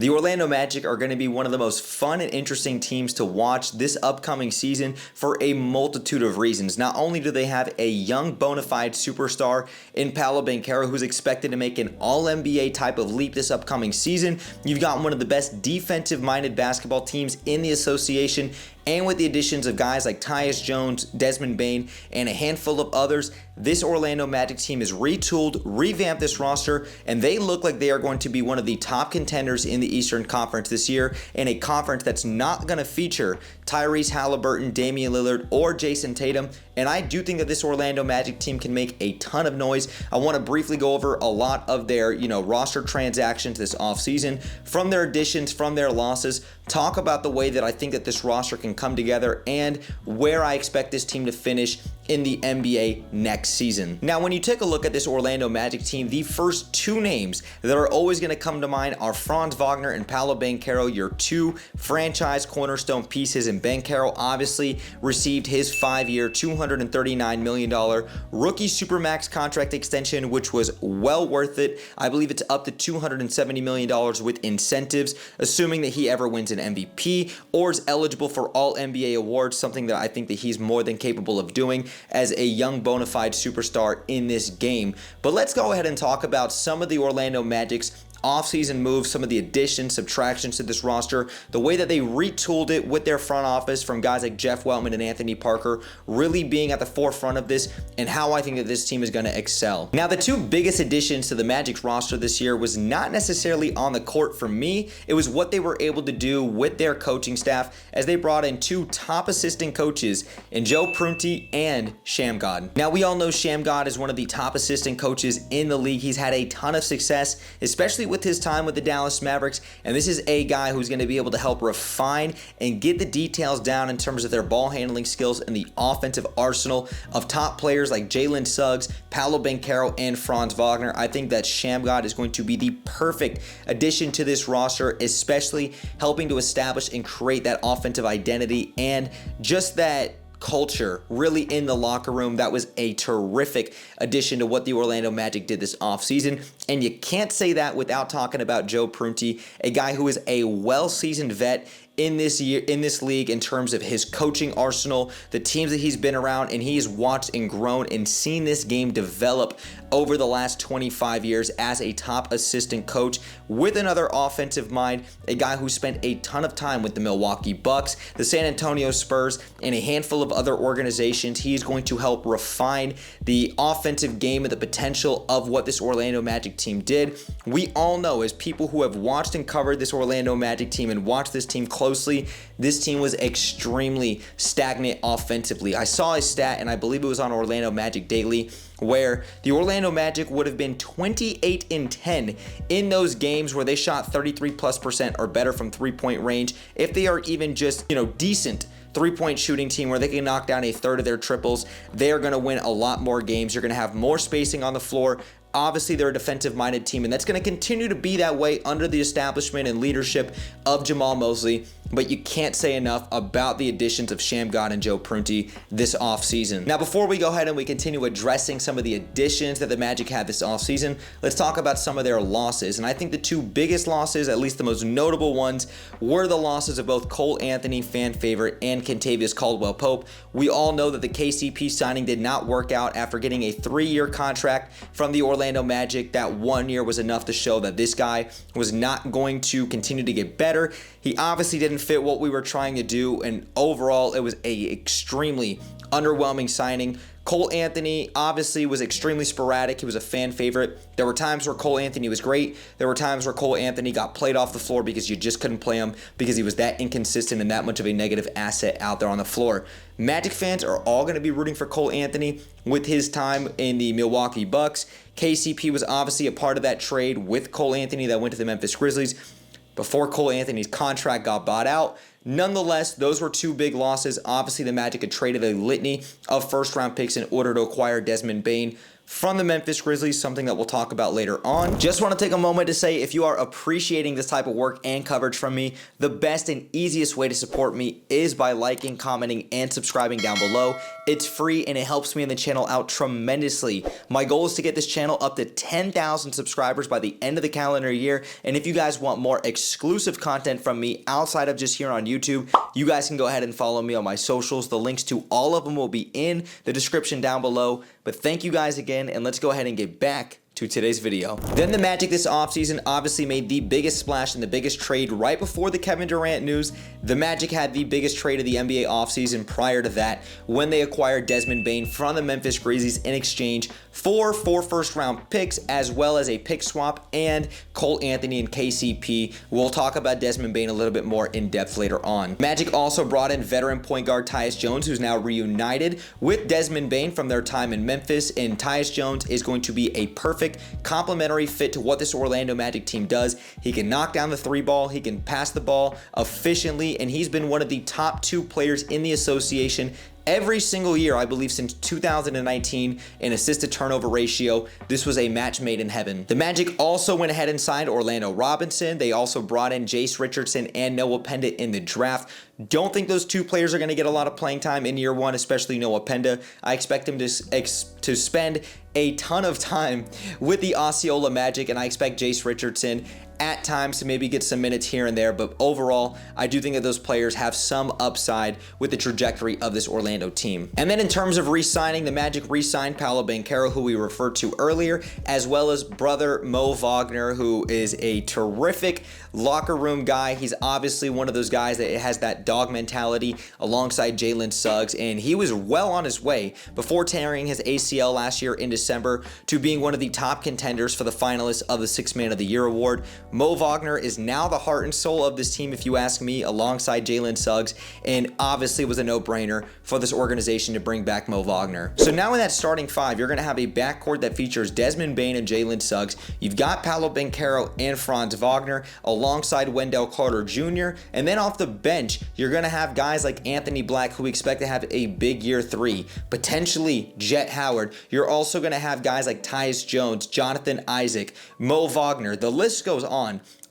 The Orlando Magic are going to be one of the most fun and interesting teams to watch this upcoming season for a multitude of reasons. Not only do they have a young bona fide superstar in Paolo Banchero who's expected to make an All-NBA type of leap this upcoming season, you've got one of the best defensive-minded basketball teams in the association, and with the additions of guys like Tyus Jones, Desmond Bane, and a handful of others, this Orlando Magic team is retooled, revamped this roster, and they look like they are going to be one of the top contenders in the Eastern Conference this year, in a conference that's not going to feature Tyrese Halliburton, Damian Lillard, or Jason Tatum. And I do think that this Orlando Magic team can make a ton of noise. I want to briefly go over a lot of their, roster transactions this offseason, from their additions, from their losses, talk about the way that I think that this roster can come together, and where I expect this team to finish in the NBA next season. Now, when you take a look at this Orlando Magic team, the first two names that are always going to come to mind are Franz Wagner and Paolo Banchero, your two franchise cornerstone pieces. And Banchero obviously received his 5-year, $239 million rookie supermax contract extension, which was well worth it. I believe it's up to $270 million with incentives, assuming that he ever wins an MVP or is eligible for all NBA awards, something that I think that he's more than capable of doing as a young bona fide superstar in this game. But let's go ahead and talk about some of the Orlando Magic's offseason moves, some of the additions, subtractions to this roster, the way that they retooled it with their front office, from guys like Jeff Weltman and Anthony Parker really being at the forefront of this, and how I think that this team is going to excel. Now, the two biggest additions to the Magic's roster this year was not necessarily on the court for me. It was what they were able to do with their coaching staff, as they brought in two top assistant coaches in Joe Prunty and Shamgod. Now, we all know Shamgod is one of the top assistant coaches in the league. He's had a ton of success, especially with his time with the Dallas Mavericks, and this is a guy who's going to be able to help refine and get the details down in terms of their ball handling skills and the offensive arsenal of top players like Jalen Suggs, Paolo Banchero, and Franz Wagner. I think that Shamgod is going to be the perfect addition to this roster, especially helping to establish and create that offensive identity and just that culture really in the locker room. That was a terrific addition to what the Orlando Magic did this offseason. And you can't say that without talking about Joe Prunty, a guy who is a well-seasoned vet in this league in terms of his coaching arsenal, the teams that he's been around, and he's watched and grown and seen this game develop over the last 25 years as a top assistant coach with another offensive mind, a guy who spent a ton of time with the Milwaukee Bucks, the San Antonio Spurs, and a handful of other organizations. He's going to help refine the offensive game and the potential of what this Orlando Magic team did. We all know, as people who have watched and covered this Orlando Magic team and watched this team closely, this team was extremely stagnant offensively. I saw a stat, and I believe it was on Orlando Magic Daily, where the Orlando Magic would have been 28-10 in those games where they shot 33+% or better from three-point range. If they are even just, decent three-point shooting team where they can knock down a third of their triples, they are going to win a lot more games. You're going to have more spacing on the floor. Obviously, they're a defensive-minded team, and that's going to continue to be that way under the establishment and leadership of Jamal Mosley. But you can't say enough about the additions of Shamgod and Joe Prunty this offseason. Now, before we go ahead and we continue addressing some of the additions that the Magic had this offseason, let's talk about some of their losses. And I think the two biggest losses, at least the most notable ones, were the losses of both Cole Anthony, fan favorite, and Kentavious Caldwell-Pope. We all know that the KCP signing did not work out after getting a 3-year contract from the Orlando Magic. That 1 year was enough to show that this guy was not going to continue to get better. He obviously didn't fit what we were trying to do, and overall it was a extremely underwhelming signing. Cole Anthony obviously was extremely sporadic. He was a fan favorite. There were times where Cole Anthony was great. There were times where Cole Anthony got played off the floor because you just couldn't play him because he was that inconsistent and that much of a negative asset out there on the floor. Magic fans are all going to be rooting for Cole Anthony with his time in the Milwaukee Bucks. KCP was obviously a part of that trade with Cole Anthony that went to the Memphis Grizzlies before Cole Anthony's contract got bought out. Nonetheless, those were two big losses. Obviously, the Magic had traded a litany of first-round picks in order to acquire Desmond Bane from the Memphis Grizzlies, something that we'll talk about later on. Just want to take a moment to say, if you are appreciating this type of work and coverage from me, the best and easiest way to support me is by liking, commenting, and subscribing down below. It's free and it helps me and the channel out tremendously. My goal is to get this channel up to 10,000 subscribers by the end of the calendar year, and if you guys want more exclusive content from me outside of just here on YouTube, you guys can go ahead and follow me on my socials. The links to all of them will be in the description down below. But thank you guys again, and let's go ahead and get back to today's video. Then the Magic this offseason obviously made the biggest splash and the biggest trade right before the Kevin Durant news. The Magic had the biggest trade of the NBA offseason prior to that when they acquired Desmond Bane from the Memphis Grizzlies in exchange for 4 first-round picks as well as a pick swap and Cole Anthony and KCP. We'll talk about Desmond Bane a little bit more in depth later on. Magic also brought in veteran point guard Tyus Jones, who's now reunited with Desmond Bane from their time in Memphis, and Tyus Jones is going to be a perfect complementary fit to what this Orlando Magic team does. He can knock down the 3 ball, he can pass the ball efficiently, and he's been one of the top 2 players in the association every single year, I believe, since 2019 in assist-to-turnover ratio. This was a match made in heaven. The Magic also went ahead and signed Orlando Robinson. They also brought in Jace Richardson and Noah Penda in the draft. Don't think those 2 players are going to get a lot of playing time in year 1, especially Noah Penda. I expect him to spend a ton of time with the Osceola Magic, and I expect Jace Richardson at times to maybe get some minutes here and there, but overall, I do think that those players have some upside with the trajectory of this Orlando team. And then in terms of re-signing, the Magic re-signed Paolo Banchero, who we referred to earlier, as well as brother Mo Wagner, who is a terrific locker room guy. He's obviously one of those guys that has that dog mentality alongside Jalen Suggs, and he was well on his way before tearing his ACL last year in December to being one of the top contenders for the finalists of the 6th Man of the Year award. Mo Wagner is now the heart and soul of this team, if you ask me, alongside Jalen Suggs, and obviously it was a no-brainer for this organization to bring back Mo Wagner. So now in that starting 5, you're going to have a backcourt that features Desmond Bane and Jalen Suggs. You've got Paolo Banchero and Franz Wagner alongside Wendell Carter Jr., and then off the bench, you're going to have guys like Anthony Black, who we expect to have a big year 3, potentially Jet Howard. You're also going to have guys like Tyus Jones, Jonathan Isaac, Mo Wagner. The list goes on.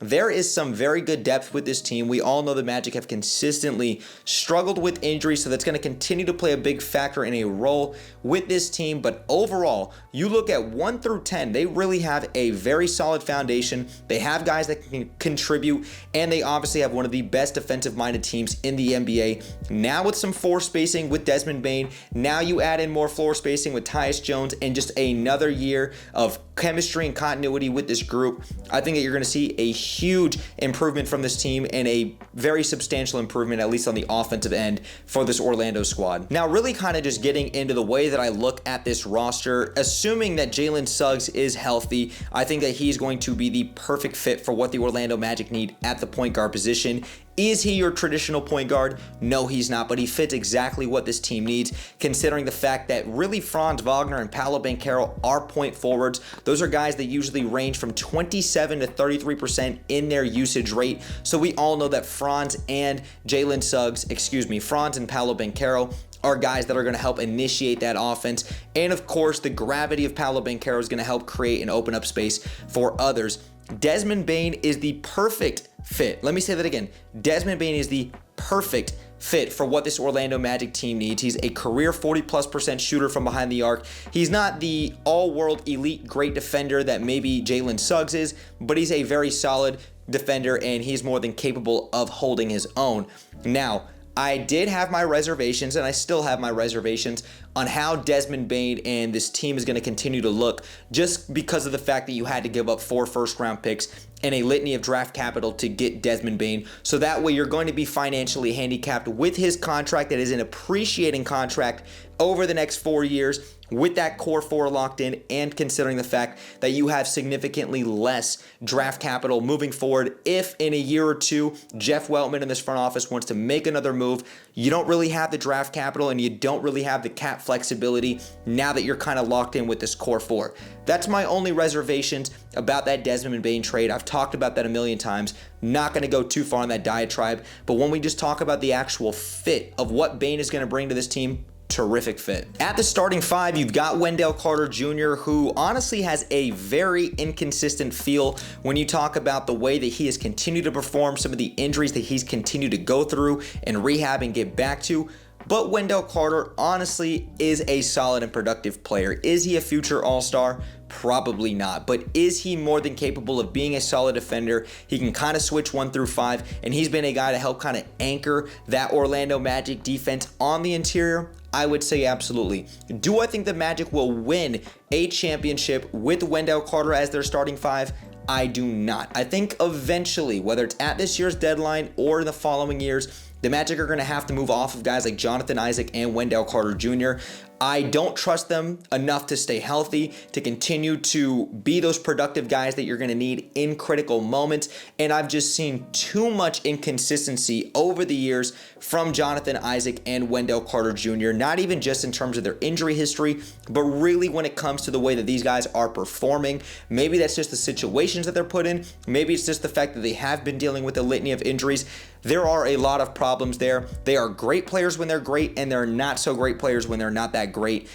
There is some very good depth with this team. We all know the Magic have consistently struggled with injuries, so that's going to continue to play a big factor in a role with this team. But overall, you look at 1 through 10, they really have a very solid foundation. They have guys that can contribute, and they obviously have one of the best defensive-minded teams in the NBA. Now with some floor spacing with Desmond Bane, now you add in more floor spacing with Tyus Jones, and just another year of chemistry and continuity with this group. I think that you're going to see a huge improvement from this team and a very substantial improvement, at least on the offensive end, for this Orlando squad. Now, really kind of just getting into the way that I look at this roster, assuming that Jalen Suggs is healthy, I think that he's going to be the perfect fit for what the Orlando Magic need at the point guard position. Is he your traditional point guard? No, he's not, but he fits exactly what this team needs, considering the fact that really Franz Wagner and Paolo Banchero are point forwards. Those are guys that usually range from 27 to 33% in their usage rate. So we all know that Franz and Franz and Paolo Banchero are guys that are going to help initiate that offense. And of course, the gravity of Paolo Banchero is going to help create and open up space for others. Desmond Bane is the perfect fit. Let me say that again. Desmond Bane is the perfect fit for what this Orlando Magic team needs. He's a career 40+% shooter from behind the arc. He's not the all-world elite great defender that maybe Jalen Suggs is, but he's a very solid defender, and he's more than capable of holding his own. Now, I did have my reservations, and I still have my reservations on how Desmond Bane and this team is going to continue to look, just because of the fact that you had to give up 4 first-round picks and a litany of draft capital to get Desmond Bane. So that way you're going to be financially handicapped with his contract that is an appreciating contract over the next 4 years, with that core 4 locked in, and considering the fact that you have significantly less draft capital moving forward. If in a year or two, Jeff Weltman in this front office wants to make another move, you don't really have the draft capital and you don't really have the cap flexibility now that you're kind of locked in with this core 4. That's my only reservations about that Desmond Bane trade. I've talked about that a million times. Not going to go too far on that diatribe, but when we just talk about the actual fit of what Bane is going to bring to this team, terrific fit. At the starting five, you've got Wendell Carter Jr., who honestly has a very inconsistent feel when you talk about the way that he has continued to perform, some of the injuries that he's continued to go through and rehab and get back to. But Wendell Carter honestly is a solid and productive player. Is he a future All-Star? Probably not. But is he more than capable of being a solid defender? He can kind of switch 1 through 5, and he's been a guy to help kind of anchor that Orlando Magic defense on the interior. I would say absolutely. Do I think the Magic will win a championship with Wendell Carter as their starting five? I do not. I think eventually, whether it's at this year's deadline or in the following years, the Magic are going to have to move off of guys like Jonathan Isaac and Wendell Carter Jr. I don't trust them enough to stay healthy, to continue to be those productive guys that you're going to need in critical moments. And I've just seen too much inconsistency over the years from Jonathan Isaac and Wendell Carter Jr., not even just in terms of their injury history, but really when it comes to the way that these guys are performing. Maybe that's just the situations that they're put in. Maybe it's just the fact that they have been dealing with a litany of injuries. There are a lot of problems there. They are great players when they're great, and they're not so great players when they're not that great.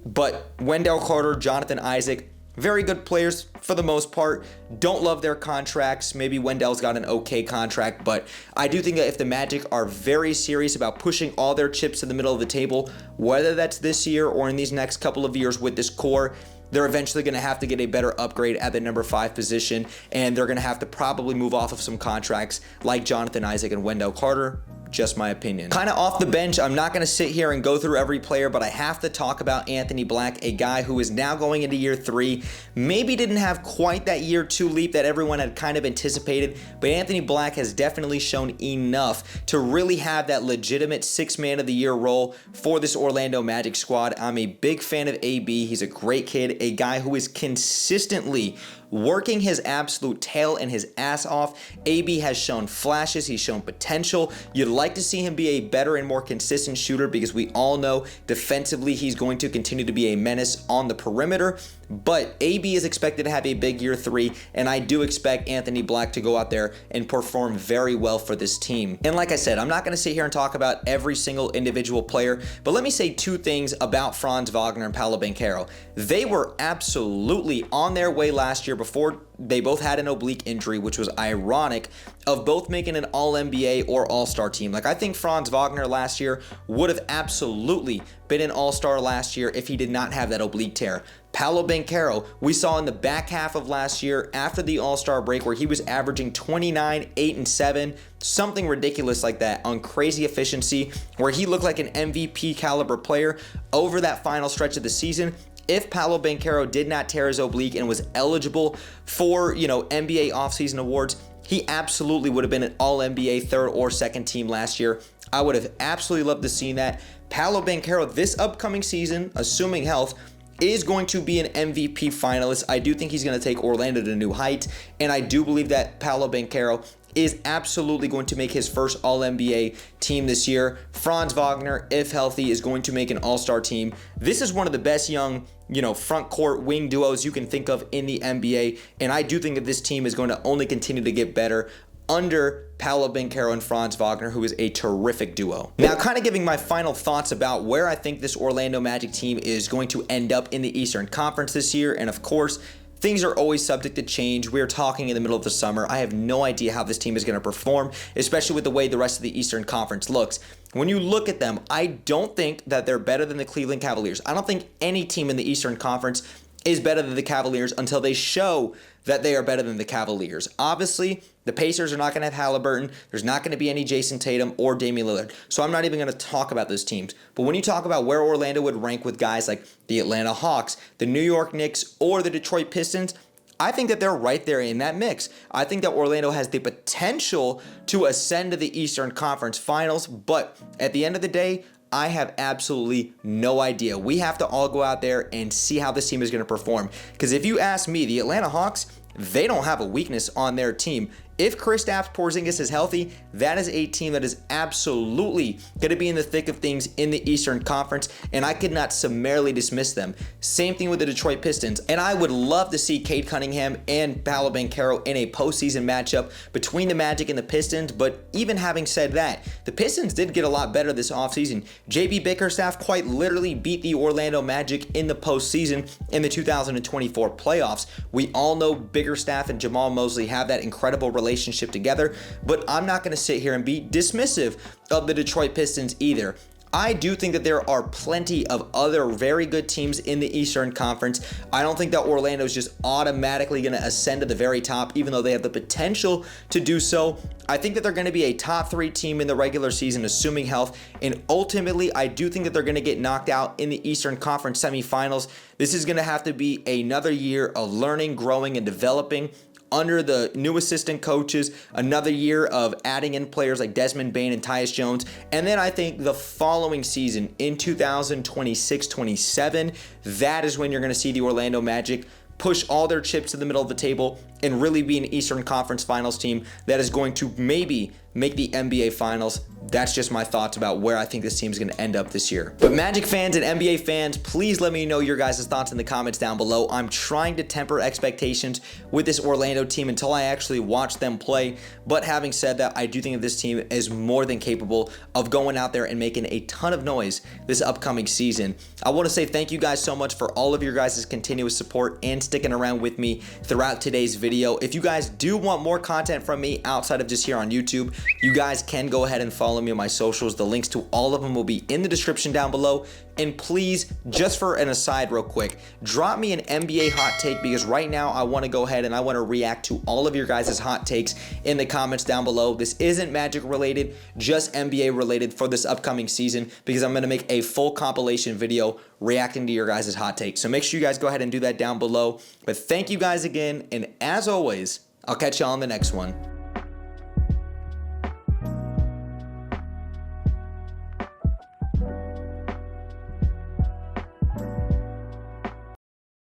But Wendell Carter, Jonathan Isaac, very good players for the most part. Don't love their contracts. Maybe Wendell's got an okay contract, but I do think that if the Magic are very serious about pushing all their chips to the middle of the table, whether that's this year or in these next couple of years with this core, they're eventually going to have to get a better upgrade at the number 5 position, and they're going to have to probably move off of some contracts like Jonathan Isaac and Wendell Carter. Just my opinion. Kind of off the bench, I'm not going to sit here and go through every player, but I have to talk about Anthony Black, a guy who is now going into year 3. Maybe didn't have quite that year 2 leap that everyone had kind of anticipated, but Anthony Black has definitely shown enough to really have that legitimate 6th man of the year role for this Orlando Magic squad. I'm a big fan of AB. He's a great kid, a guy who is consistently working his absolute tail and his ass off. AB has shown flashes. He's shown potential. You'd like to see him be a better and more consistent shooter because we all know defensively he's going to continue to be a menace on the perimeter. But AB is expected to have a big year 3, and I do expect Anthony Black to go out there and perform very well for this team. And like I said, I'm not going to sit here and talk about every single individual player, but let me say 2 things about Franz Wagner and Paolo Banchero. They were absolutely on their way last year before they both had an oblique injury, which was ironic, of both making an All-NBA or All-Star team. Like, I think Franz Wagner last year would have absolutely been an All-Star last year if he did not have that oblique tear. Paolo Banchero, we saw in the back half of last year after the All-Star break where he was averaging 29, 8, and 7, something ridiculous like that on crazy efficiency, where he looked like an MVP caliber player over that final stretch of the season. If Paolo Banchero did not tear his oblique and was eligible for, NBA offseason awards, he absolutely would have been an All-NBA 3rd or 2nd team last year. I would have absolutely loved to see that. Paolo Banchero this upcoming season, assuming health, is going to be an MVP finalist. I do think he's going to take Orlando to new heights, and I do believe that Paolo Banchero is absolutely going to make his first All-NBA team this year. Franz Wagner, if healthy, is going to make an All-Star team. This is one of the best young, front court wing duos you can think of in the NBA, and I do think that this team is going to only continue to get better under Paolo Banchero and Franz Wagner, who is a terrific duo. Now, kind of giving my final thoughts about where I think this Orlando Magic team is going to end up in the Eastern Conference this year, and of course, things are always subject to change. We're talking in the middle of the summer. I have no idea how this team is going to perform, especially with the way the rest of the Eastern Conference looks. When you look at them, I don't think that they're better than the Cleveland Cavaliers. I don't think any team in the Eastern Conference is better than the Cavaliers until they show that they are better than the Cavaliers. Obviously, the Pacers are not going to have Halliburton. There's not going to be any Jason Tatum or Damian Lillard. So I'm not even going to talk about those teams. But when you talk about where Orlando would rank with guys like the Atlanta Hawks, the New York Knicks, or the Detroit Pistons, I think that they're right there in that mix. I think that Orlando has the potential to ascend to the Eastern Conference Finals, but at the end of the day, I have absolutely no idea. We have to all go out there and see how this team is going to perform. Because if you ask me, the Atlanta Hawks, they don't have a weakness on their team. If Kristaps Porzingis is healthy, that is a team that is absolutely going to be in the thick of things in the Eastern Conference, and I could not summarily dismiss them. Same thing with the Detroit Pistons, and I would love to see Cade Cunningham and Paolo Banchero in a postseason matchup between the Magic and the Pistons, but even having said that, the Pistons did get a lot better this offseason. JB Bickerstaff quite literally beat the Orlando Magic in the postseason in the 2024 playoffs. We all know Bickerstaff and Jamal Mosley have that incredible relationship together, but I'm not going to sit here and be dismissive of the Detroit Pistons either. I do think that there are plenty of other very good teams in the Eastern Conference. I don't think that Orlando is just automatically going to ascend to the very top, even though they have the potential to do so. I think that they're going to be a top 3 team in the regular season, assuming health, and ultimately, I do think that they're going to get knocked out in the Eastern Conference semifinals. This is going to have to be another year of learning, growing, and developing under the new assistant coaches, another year of adding in players like Desmond Bane and Tyus Jones, and then I think the following season in 2026-27, that is when you're going to see the Orlando Magic push all their chips to the middle of the table and really be an Eastern Conference Finals team that is going to maybe make the NBA Finals. That's just my thoughts about where I think this team is going to end up this year. But Magic fans and NBA fans, please let me know your guys' thoughts in the comments down below. I'm trying to temper expectations with this Orlando team until I actually watch them play. But having said that, I do think that this team is more than capable of going out there and making a ton of noise this upcoming season. I want to say thank you guys so much for all of your guys' continuous support and sticking around with me throughout today's video. If you guys do want more content from me outside of just here on YouTube, you guys can go ahead and follow me on my socials. The links to all of them will be in the description down below. And please, just for an aside real quick, drop me an NBA hot take, because right now I want to go ahead and I want to react to all of your guys' hot takes in the comments down below. This isn't Magic related, just NBA related for this upcoming season, because I'm going to make a full compilation video reacting to your guys' hot takes. So make sure you guys go ahead and do that down below. But thank you guys again, and as always, I'll catch you on the next one.